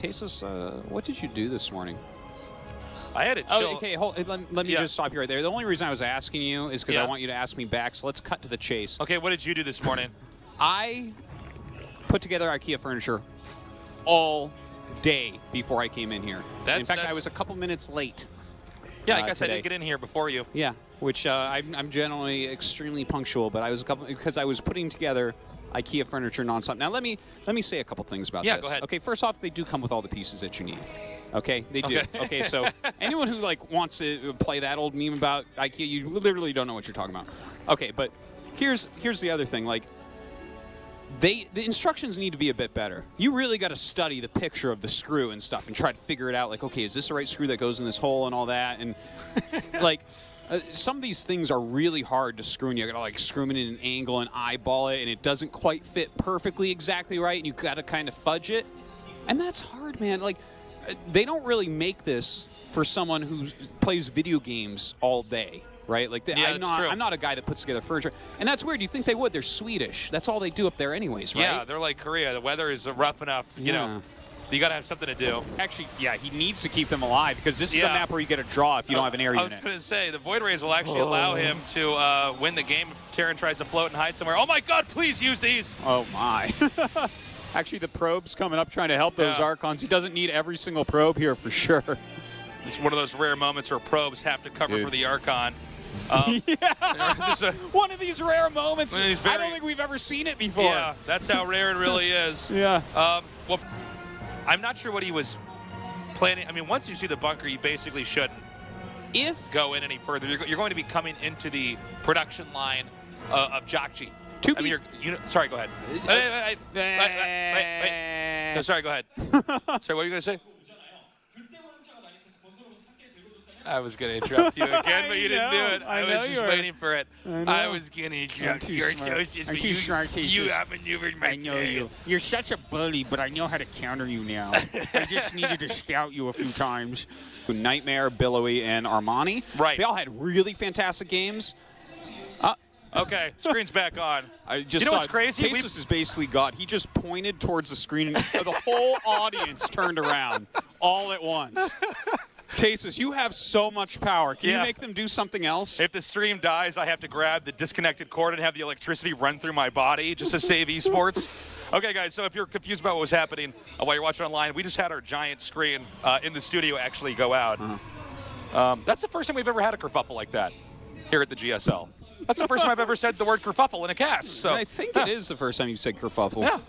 Tastosis, what did you do this morning? I had to chill. Oh, okay, let me just stop you right there. The only reason I was asking you is because I want you to ask me back, so let's cut to the chase. Okay, what did you do this morning? I put together IKEA furniture all day before I came in here. In fact, I was a couple minutes late. Yeah, I guess I didn't get in here before you. Yeah, which I'm generally extremely punctual, but I was because I was putting together IKEA furniture nonstop. Now let me say a couple things about this. Yeah, go ahead. Okay, first off, they do come with all the pieces that you need. Okay, they do. Okay, so anyone who wants to play that old meme about IKEA, you literally don't know what you're talking about. Okay, but here's the other thing. The instructions need to be a bit better. You really got to study the picture of the screw and stuff and try to figure it out. Okay, is this the right screw that goes in this hole and all that? And some of these things are really hard to screw, and you got to screw them in an angle and eyeball it, and it doesn't quite fit perfectly exactly right, and you got to kind of fudge it, and that's hard, man. They don't really make this for someone who plays video games all day, right? I'm not a guy that puts together furniture, and that's weird. You think they would? They're Swedish. That's all they do up there, anyways, right? Yeah, they're like Korea. The weather is rough enough. You know, you got to have something to do. Actually, yeah, he needs to keep them alive because this is a map where you get a draw if you don't have an air unit. I was going to say, the Void Rays will actually allow him to win the game if Terran tries to float and hide somewhere. Oh, my God, please use these. Oh, my. Actually, the probe's coming up trying to help those Archons. He doesn't need every single probe here for sure. It's one of those rare moments where probes have to cover for the Archon. One of these rare moments. I don't think we've ever seen it before. Yeah, that's how rare it really is. Yeah. Well, I'm not sure what he was planning. I mean, once you see the bunker, you basically shouldn't go in any further. You're going to be coming into the production line of Jakji. Sorry, go ahead. Wait. No, sorry, go ahead. Sorry, what are you going to say? I was going to interrupt you again, but you didn't do it. I was just waiting for it. I was going to interrupt you. I'm too smart. You outmaneuvered my I know you. You're such a bully, but I know how to counter you now. I just needed to scout you a few times. Nightmare, Billowy, and Armani. Right. They all had really fantastic games. Okay, screen's back on. I just you know what's crazy? Tastosis is basically God. He just pointed towards the screen, and the whole audience turned around all at once. Tastosis, you have so much power. Can you make them do something else? If the stream dies, I have to grab the disconnected cord and have the electricity run through my body just to save esports. Okay, guys, so if you're confused about what was happening while you're watching online, we just had our giant screen in the studio actually go out. That's the first time we've ever had a kerfuffle like that here at the GSL. That's the first time I've ever said the word kerfuffle in a cast. So I think it is the first time you've said kerfuffle. Yeah.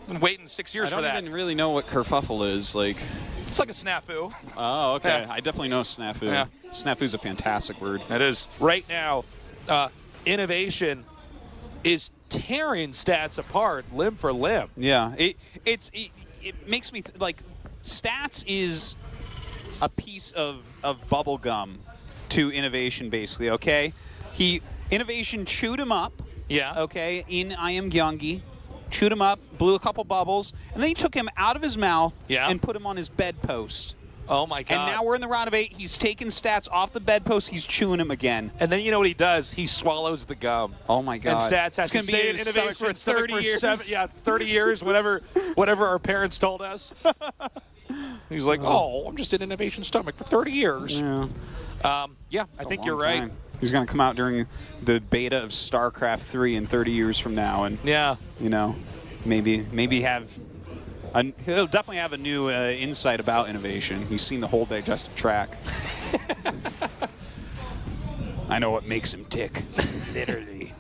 Been waiting 6 years for that. I don't even really know what kerfuffle is. It's like a snafu. Oh, okay. Yeah. I definitely know snafu. Yeah. Snafu's a fantastic word. It is. Right now, innovation is tearing stats apart limb for limb. Yeah. It makes me stats is a piece of bubble gum to innovation, basically, okay? Innovation chewed him up. Yeah. Okay, in I Am Gyeonggi. Chewed him up, blew a couple bubbles, and then he took him out of his mouth and put him on his bedpost. Oh, my God. And now we're in the round of 8. He's taking stats off the bedpost. He's chewing him again. And then you know what he does? He swallows the gum. Oh, my God. And stats has to stay in innovation for 30 years. 30 years, whatever our parents told us. He's like, I'm just in innovation stomach for 30 years. Yeah. I think you're right. He's going to come out during the beta of StarCraft 3 in 30 years from now, and maybe he'll definitely have a new insight about innovation. He's seen the whole digestive tract. I know what makes him tick, literally.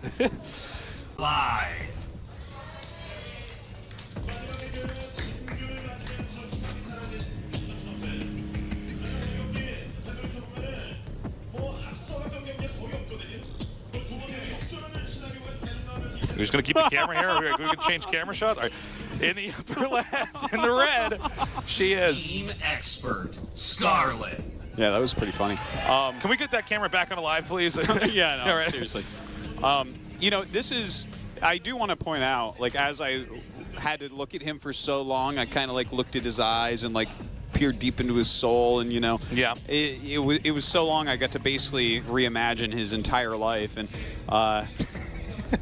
Live. We're just going to keep the camera here. We can change camera shot. Right. In the upper left, in the red, she is. Team expert, Scarlet. Yeah, that was pretty funny. Can we get that camera back on live, please? Yeah, no, right. Seriously. This is, I do want to point out, as I had to look at him for so long, I kind of looked at his eyes and peered deep into his soul, and it was so long I got to basically reimagine his entire life, and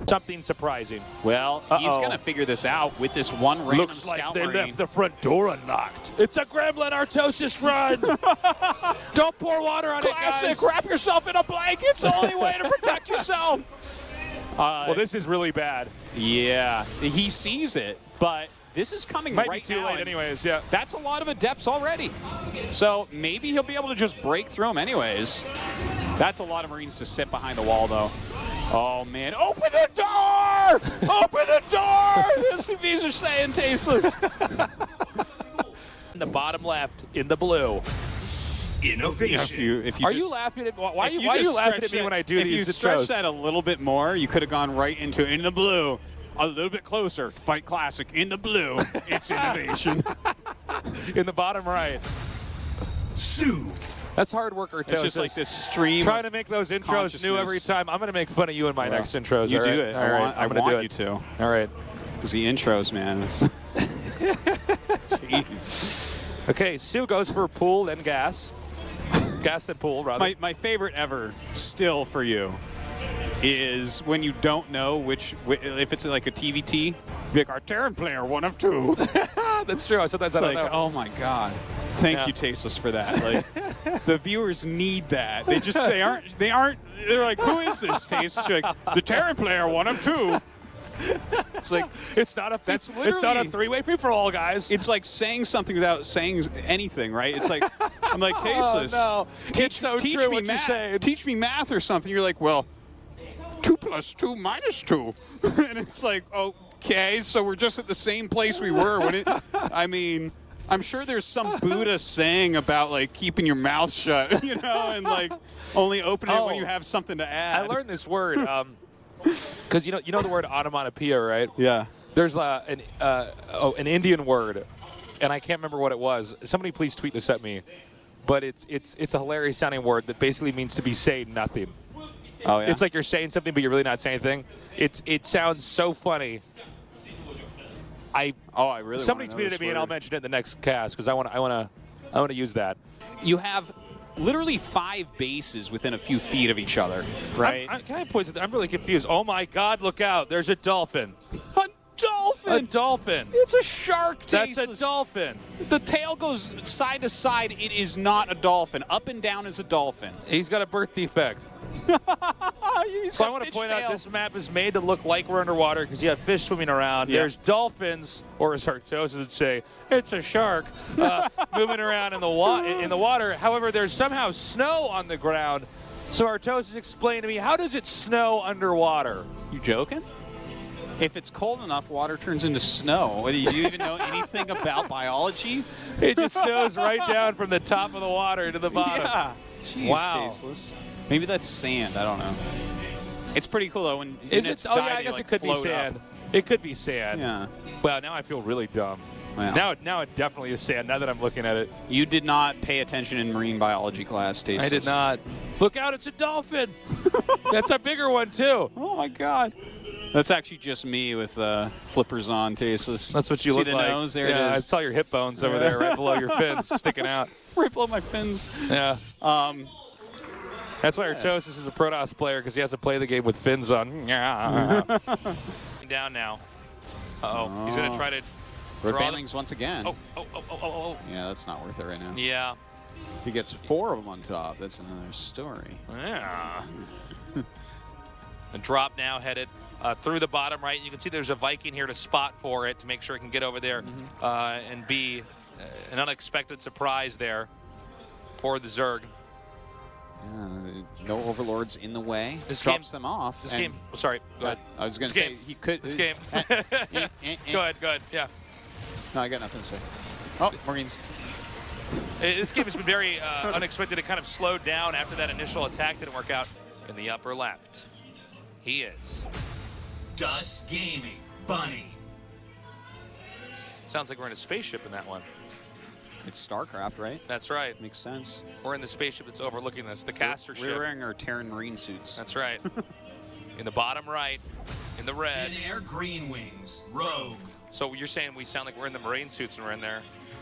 Something surprising. Well, he's going to figure this out with this one random Looks like scout they marine. left the front door unlocked. It's a gremlin Artosis run. Don't pour water on it, Classic. guys. Wrap yourself in a blanket. It's the only way to protect yourself. Well, this is really bad. Yeah, he sees it, but this is coming Might right be too now. late and anyways, yeah. That's a lot of adepts already. So maybe he'll be able to just break through them anyways. That's a lot of Marines to sit behind the wall, though. Oh, man. Open the door! Open the door! The SCVs are saying tasteless. In the bottom left, in the blue. Innovation. If you Are just- you laughing at why are if you just laughing at stretch me that- when I do if these you stretch intros? that a little bit more, you could have gone right into in the blue. A little bit closer. Fight classic. In the blue. It's innovation. In the bottom right. Sue. That's hard work, Artosis. It's just like this stream. Trying to make those intros new every consciousness. time. I'm going to make fun of you in my next intros. You all do right? it. All right. I I'm going to want do you it. to. All right. It's the intros, man. Jeez. Okay, Sue goes for pool and gas. Gas and pool, rather. My favorite ever, still for you, is when you don't know if it's like a TVT, be like, our Terran player, 1 of 2. That's true. Sometimes I It's don't like, know. oh my God. Thank Yeah. you, Tasteless, for that. Like, the viewers need that. They're like, who is this, Tasteless? You're like, the Terran player, 1 of 2. It's like, It's not a That's it's not a literally- three-way free for all, guys. it's like saying something without saying anything, right? It's like, I'm like, Tasteless. no. It's so teach true me what you're math. saying. Teach me math or something. You're like, well, 2 + 2 - 2. And it's like, okay, so we're just at the same place we were. I mean, I'm sure there's some Buddha saying about like keeping your mouth shut, and like only opening it when you have something to add. I learned this word because you know the word onomatopoeia, right? Yeah. There's an Indian word, and I can't remember what it was. Somebody please tweet this at me. But it's a hilarious sounding word that basically means to be saying nothing. Oh yeah. It's like you're saying something, but you're really not saying anything. It sounds so funny. I really. Somebody wanna know tweeted this at me, and I'll word. mention it in the next cast because I want to use that. You have literally 5 bases within a few feet of each other, right? Can I point something? I'm really confused. Oh my God! Look out! There's a dolphin. A dolphin. A dolphin. It's a shark. That's a Tasteless. dolphin. The tail goes side to side. It is not a dolphin. Up and down is a dolphin. He's got a birth defect. So I want to point out this map is made to look like we're underwater because you have fish swimming around. Yeah. There's dolphins, or as Artosis would say, it's a shark, moving around in the water. However, there's somehow snow on the ground. So Artosis explained to me, how does it snow underwater? You joking? If it's cold enough, water turns into snow. Do you even know anything about biology? It just snows right down from the top of the water to the bottom. Yeah. Jeez, Wow. Tasteless. Maybe that's sand. I don't know. It's pretty cool though. When Is it's it? Oh yeah, died, I they, guess like, it could be float up. sand. It could be sand. Yeah. Well, now I feel really dumb. Well. Now it definitely is sand. Now that I'm looking at it, You did not pay attention in marine biology class, Tasteless. I did not. Look out! It's a dolphin. That's a bigger one too. Oh my God. That's actually just me with flippers on, Tasteless. That's what you See look the like. nose? There yeah, it I is. saw your hip bones over there, right below your fins, sticking out. Right below my fins. Yeah. Um, That's why Artosis is a Protoss player because he has to play the game with fins on. Down now. Uh-oh. He's gonna try to Red draw Banelings once again. Oh. Yeah, that's not worth it right now. Yeah. If he gets 4 of them on top, that's another story. Yeah. The drop now headed through the bottom right. You can see there's a Viking here to spot for it to make sure it can get over there and be an unexpected surprise there for the Zerg. No overlords in the way. This drops game- them off. This and- game. Sorry. Go ahead. I was going to This say game. he could. This game. Go ahead. Yeah. No, I got nothing to say. Oh, Marines. This game has been very unexpected. It kind of slowed down after that initial attack didn't work out. In the upper left, he is. Dust Gaming. Bunny. Sounds like we're in a spaceship in that one. It's StarCraft, right? That's right. Makes sense. We're in the spaceship that's overlooking this, the caster We're ship. wearing our Terran Marine suits. That's right. In the bottom right, in the red. Thin Air Green Wings. Rogue. So you're saying we sound like we're in the Marine suits and we're in there.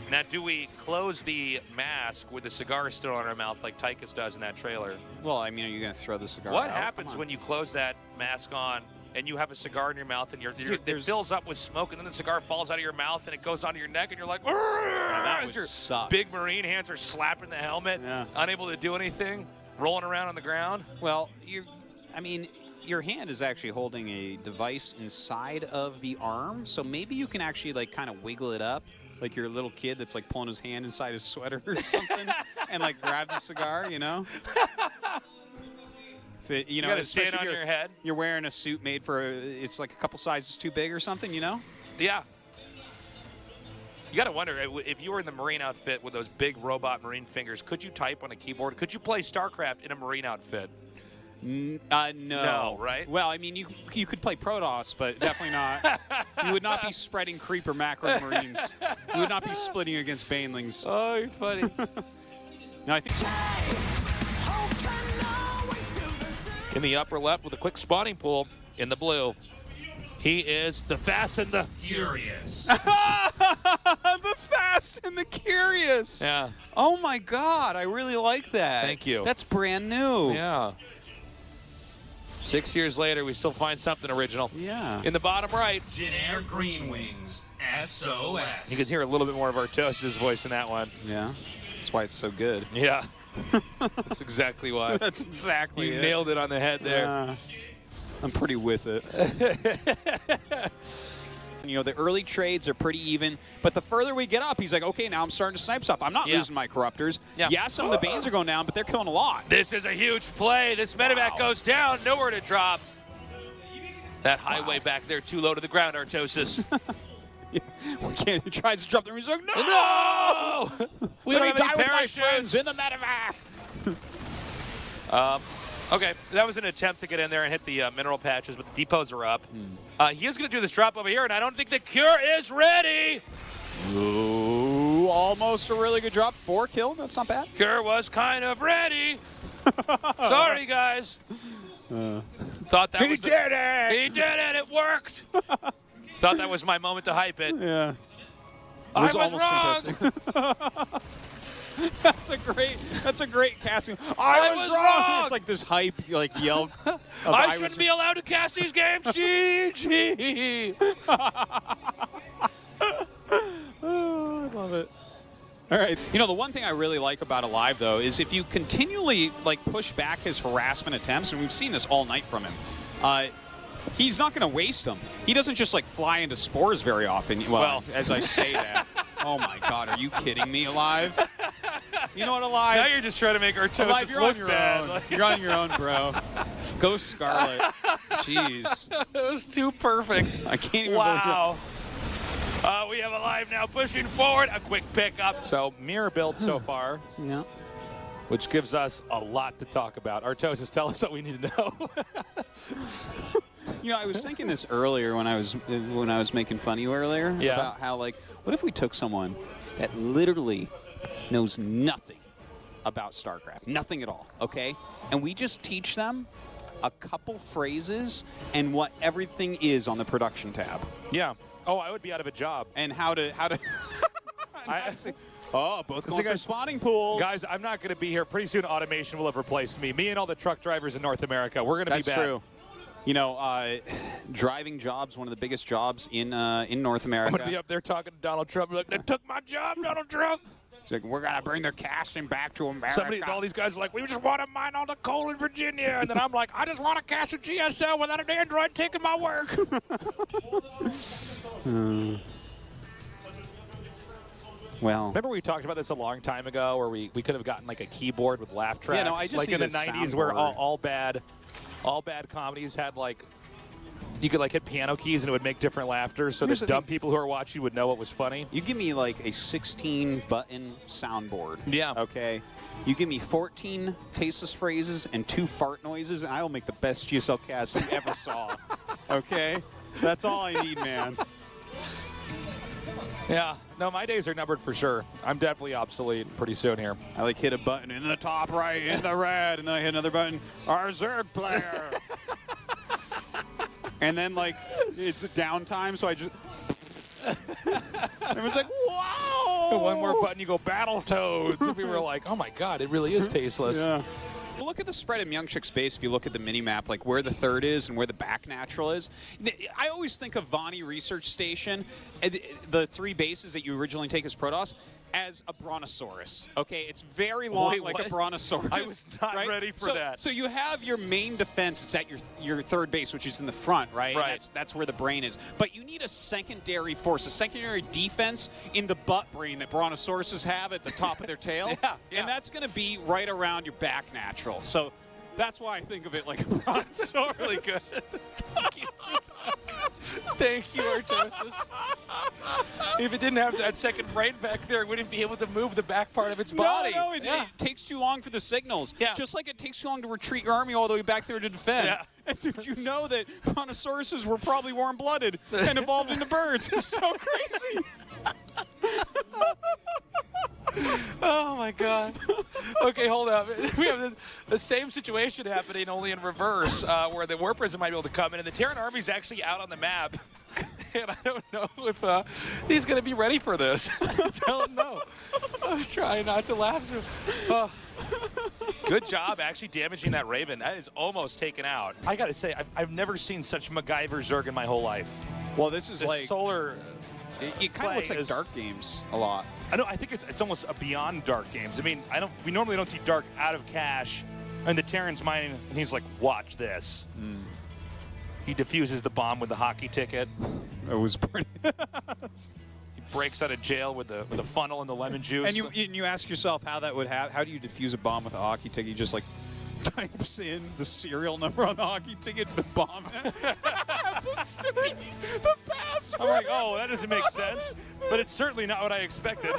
Now, do we close the mask with the cigar still in our mouth like Tychus does in that trailer? Well, I mean, are you going to throw the cigar What out? happens Come on. when you close that mask on and you have a cigar in your mouth, and it there's- fills up with smoke, and then the cigar falls out of your mouth, and it goes onto your neck, and you're like, that as would your suck. big Marine hands are slapping the helmet, Yeah. unable to do anything, rolling around on the ground. Well, your hand is actually holding a device inside of the arm, so maybe you can actually like kind of wiggle it up, like you're a little kid that's like pulling his hand inside his sweater or something, and like grab the cigar, you know. You know, gotta stand especially on if your head. You're wearing a suit made for it's like a couple sizes too big or something, you know. Yeah. You got to wonder, if you were in the Marine outfit with those big robot Marine fingers, could you type on a keyboard? Could you play StarCraft in a Marine outfit? No. No, right? Well, I mean, you could play Protoss, but definitely not. You would not be spreading creeper macro Marines. You would not be splitting against Banelings. Oh, you're funny. No, I think. In the upper left with a quick spawning pool in the blue. He is the fast and the... Furious. The fast and the curious. Yeah. Oh my God, I really like that. Thank you. That's brand new. Yeah. 6 years later, we still find something original. Yeah. In the bottom right, Denair Green Wings. SOS. you can hear a little bit more of Artosis' voice in that one. Yeah. That's why it's so good. Yeah. That's exactly why. That's exactly You it. nailed it on the head there. Yeah. I'm pretty with it. You know, the early trades are pretty even, but the further we get up, he's like, okay, now I'm starting to snipe stuff. I'm not losing my corruptors. Yeah. Some of the Banes are going down, but they're killing a lot. This is a huge play. This medevac goes down. Nowhere to drop. That highway back there too low to the ground, Artosis. He tries to jump there. He's like, no! No! We Let don't me have die any with my parachutes. friends in the medevac. Okay, that was an attempt to get in there and hit the mineral patches, but the depots are up. He is going to do this drop over here, and I don't think the cure is ready. Ooh, almost a really good drop. 4 kill. That's not bad. Cure was kind of ready. Sorry, guys. Thought that He was did it! He did it. It worked. Thought that was my moment to hype it. Yeah. I was almost wrong. fantastic. That's a great casting. I was wrong. It's like this hype, like yell. Of I shouldn't be allowed to cast these games. GG. Oh, I love it. All right. You know, the one thing I really like about Alive, though, is if you continually like push back his harassment attempts, and we've seen this all night from him, he's not going to waste them. He doesn't just like fly into spores very often. Well, as I say that. Oh my God, are you kidding me, Alive? You know what, Alive? Now you're just trying to make Alive, Artosis you're look on your bad. own. Like, You're on your own, bro. Go Scarlet. Jeez. it was too perfect. I can't even Wow. We have Alive now pushing forward. A quick pickup. So mirror build so far, believe it. Yeah. which gives us a lot to talk about. Artosis, tell us what we need to know. You know, I was thinking this earlier when I was making fun of you earlier about how, like, what if we took someone that literally knows nothing about StarCraft, nothing at all, okay, and we just teach them a couple phrases and what everything is on the production tab, Yeah. Oh, I would be out of a job. and how to both going for spawning pools, Guys, I'm not going to be here. Pretty soon, automation will have replaced me. Me and all the truck drivers in North America. We're going to be That's bad. true. You know, driving jobs, one of the biggest jobs in North America. I'm going to be up there talking to Donald Trump. Like, they took my job, Donald Trump. It's like, we're gonna bring their casting back to America. All these guys are like, we just want to mine all the coal in Virginia. And then I'm like, I just want to cast a GSL without an Android taking my work. Well, Remember we talked about this a long time ago where we could have gotten like a keyboard with laugh tracks? no, I just like in the need a 90s where soundboard. all bad comedies had like, you could like hit piano keys and it would make different laughter so Here's the the dumb thing. people who are watching would know what was funny. you give me like a 16-button soundboard. Yeah. Okay. You give me 14 tasteless phrases and 2 fart noises, and I will make the best GSL cast you ever saw. Okay. That's all I need, man. Yeah. No, my days are numbered for sure. I'm definitely obsolete pretty soon here. I like hit a button in the top right, in the red, and then I hit another button. Our Zerg player. And then like it's a downtime, so I just. It was like, wow. One more button, you go Battletoads. And we were like, oh my God, it really is tasteless. Yeah. Look at the spread of Myungshik's base if you look at the mini-map, like where the third is and where the back natural is. I always think of Vani Research Station, the 3 bases that you originally take as Protoss, as a Brontosaurus. Okay, it's very long, Wait, like what? a Brontosaurus. I was not right? ready for that. So you have your main defense. It's at your third base, which is in the front, right? Right. And that's where the brain is. But you need a secondary force, a secondary defense in the butt brain that Brontosauruses have at the top of their tail. Yeah. And that's going to be right around your back natural. So that's why I think of it like a Brontosaurus. Really good. Thank you, Artosis. If it didn't have that second brain back there, it wouldn't be able to move the back part of its body. No, it takes too long for the signals. Yeah. Just like it takes too long to retreat your army all the way back there to defend. Yeah. And did you know that Brontosauruses were probably warm-blooded and evolved into birds? It's so crazy. Oh my God. Okay, hold up. We have the same situation happening, only in reverse, where the War Prison might be able to come in, and the Terran army's actually out on the map. And I don't know if he's going to be ready for this. I don't know. I was trying not to laugh. Good job actually damaging that Raven. That is almost taken out. I got to say, I've never seen such McGyver Zerg in my whole life. Well, this is The like solar... it kind of looks like Dark Games a lot. I know. I think it's almost a beyond Dark Games. I mean, we normally don't see Dark out of cache, and the Terran's mining, and he's like, "Watch this." He defuses the bomb with the hockey ticket. It was pretty. He breaks out of jail with the funnel and the lemon juice. And you ask yourself how that would happen. How do you defuse a bomb with a hockey ticket? You just like types in the serial number on the hockey ticket, the bomb happens to be the password. I'm like, oh, that doesn't make sense. But it's certainly not what I expected.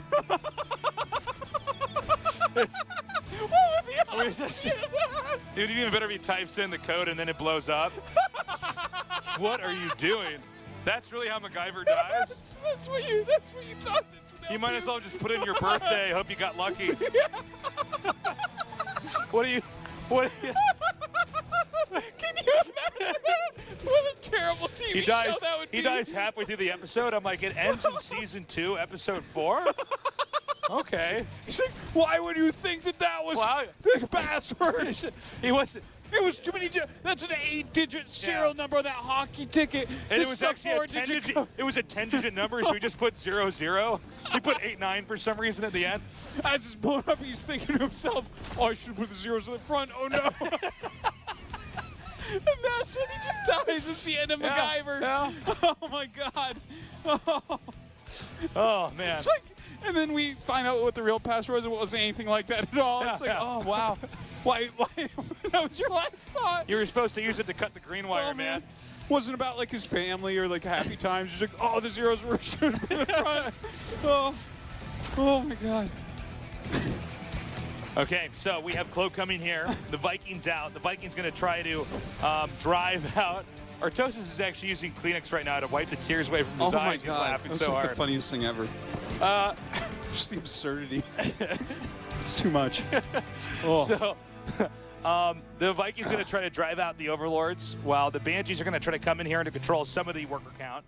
Dude, even better if he types in the code and then it blows up. What are you doing? That's really how McGyver dies? That's what you thought this would You might as well just put in your birthday. Hope you got lucky. What are you... Can you imagine that? What a terrible TV show that would be. He dies halfway through the episode. I'm like, it ends in season 2, episode 4? Okay. He's like, why would you think that was the password? It was too many. That's an 8-digit serial number on that hockey ticket. And it was actually a 10-digit. It was a 10-digit number, so he just put 00. He put 89 for some reason at the end. As it's blown up, he's thinking to himself, "Oh, I should have put the zeros in the front. Oh no!" And that's when he just dies. It's the end of McGyver. Yeah. Oh my God. Oh man. It's like, and then we find out what the real password was. It wasn't anything like that at all. Yeah, it's like, yeah. oh wow. Why? That was your last thought. You were supposed to use it to cut the green wire, Oh, man. Wasn't about like his family or like happy times. Just like, oh, the zeros were should have been in the front. Oh my God. Okay, so we have Cloak coming here. The Vikings out. The Vikings going to try to drive out. Artosis is actually using Kleenex right now to wipe the tears away from his eyes. He's laughing so hard. The funniest thing ever. Just the absurdity. It's too much. So the Vikings going to try to drive out the Overlords, while the Banshees are going to try to come in here and to control some of the worker count.